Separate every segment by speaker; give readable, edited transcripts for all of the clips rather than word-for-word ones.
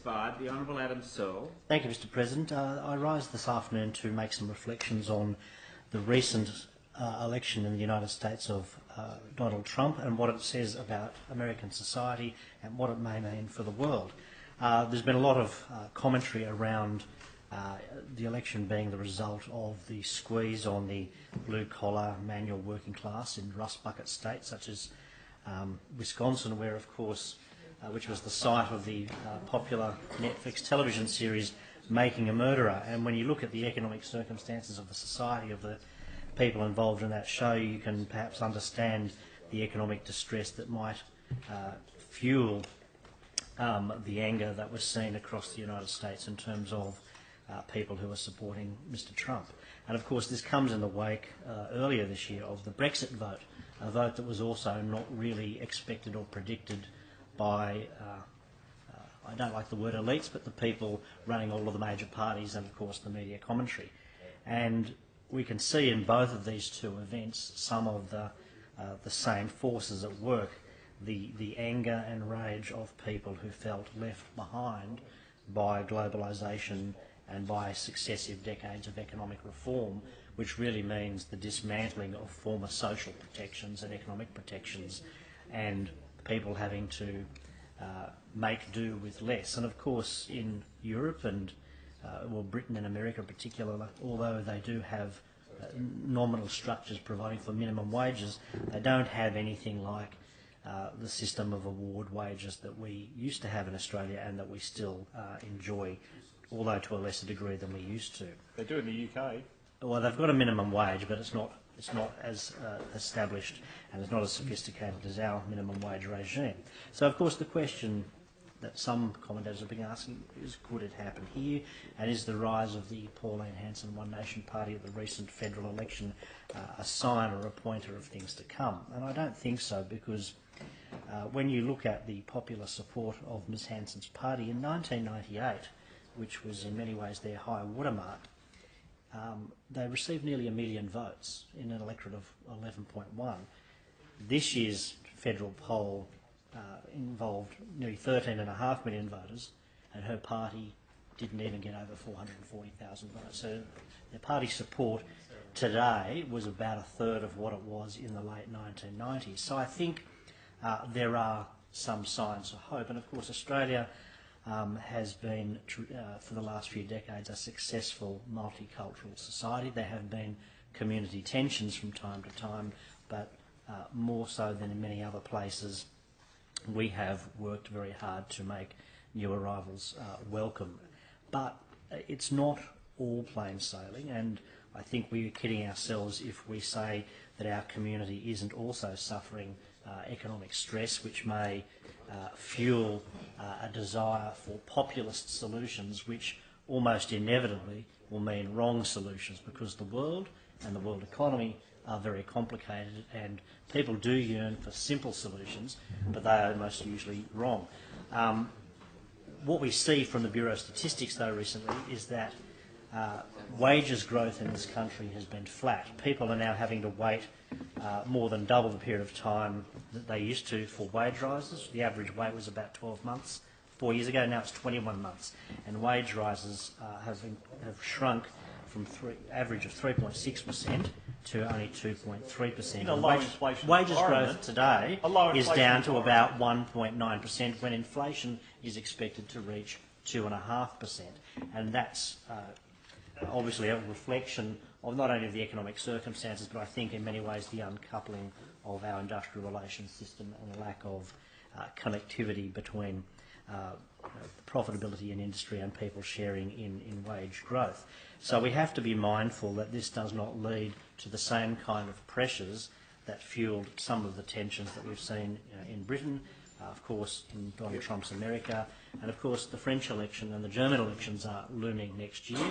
Speaker 1: expired. The Honourable Adam Searle.
Speaker 2: Thank you, Mr. President. I rise this afternoon to make some reflections on the recent election in the United States of Donald Trump and what it says about American society and what it may mean for the world. There's been a lot of commentary around the election being the result of the squeeze on the blue-collar manual working class in rust bucket states such as Wisconsin, where, of course, which was the site of the popular Netflix television series Making a Murderer. And when you look at the economic circumstances of the society of the people involved in that show, you can perhaps understand the economic distress that might fuel the anger that was seen across the United States in terms of people who are supporting Mr. Trump. And of course this comes in the wake earlier this year of the Brexit vote, a vote that was also not really expected or predicted by, I don't like the word elites, but the people running all of the major parties and of course the media commentary. And we can see in both of these two events some of the same forces at work, the anger and rage of people who felt left behind by globalisation and by successive decades of economic reform, which really means the dismantling of former social protections and economic protections and people having to make do with less. And of course in Europe and well, Britain and America in particular, although they do have nominal structures providing for minimum wages, they don't have anything like the system of award wages that we used to have in Australia and that we still enjoy, although to a lesser degree than we used to.
Speaker 3: They do in the UK.
Speaker 2: Well, they've got a minimum wage, but it's not as established and it's not as sophisticated as our minimum wage regime. So, of course, the question that some commentators have been asking is, could it happen here? And is the rise of the Pauline Hanson One Nation Party at the recent federal election a sign or a pointer of things to come? And I don't think so, because when you look at the popular support of Ms Hanson's party in 1998, which was in many ways their high watermark, they received nearly 1 million votes in an electorate of 11.1. This year's federal poll involved nearly 13.5 million voters, and her party didn't even get over 440,000 votes. So their party support today was about a third of what it was in the late 1990s. So I think there are some signs of hope. And of course Australia has been, for the last few decades, a successful multicultural society. There have been community tensions from time to time, but more so than in many other places, we have worked very hard to make new arrivals welcome. But it's not all plain sailing, and I think we're kidding ourselves if we say that our community isn't also suffering economic stress, which may fuel a desire for populist solutions, which almost inevitably will mean wrong solutions, because the world and the world economy are very complicated and people do yearn for simple solutions, but they are most usually wrong. What we see from the Bureau of Statistics, though, recently is that wages growth in this country has been flat. People are now having to wait more than double the period of time that they used to for wage rises. The average wait was about 12 months 4 years ago. Now it's 21 months, and wage rises have shrunk from average of 3.6% to only 2.3%. Wages growth today is down to about 1.9%, when inflation is expected to reach 2.5%, and that's obviously a reflection of not only the economic circumstances, but I think in many ways the uncoupling of our industrial relations system and the lack of connectivity between the profitability in industry and people sharing in wage growth. So we have to be mindful that this does not lead to the same kind of pressures that fueled some of the tensions that we've seen in Britain, of course in Donald Trump's America, and of course the French election and the German elections are looming next year,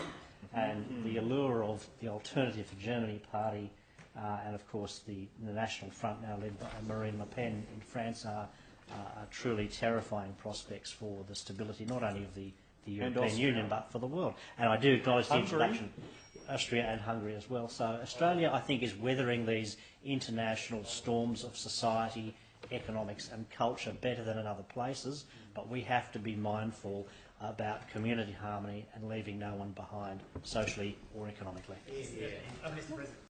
Speaker 2: and the allure of the Alternative for Germany party and of course the National Front, now led by Marine Le Pen in France, are truly terrifying prospects for the stability not only of the European Union but for the world. And I do acknowledge the introduction, Austria and Hungary as well. So Australia, I think, is weathering these international storms of society, economics and culture better than in other places, but we have to be mindful about community harmony and leaving no one behind socially or economically.
Speaker 3: Mr. President.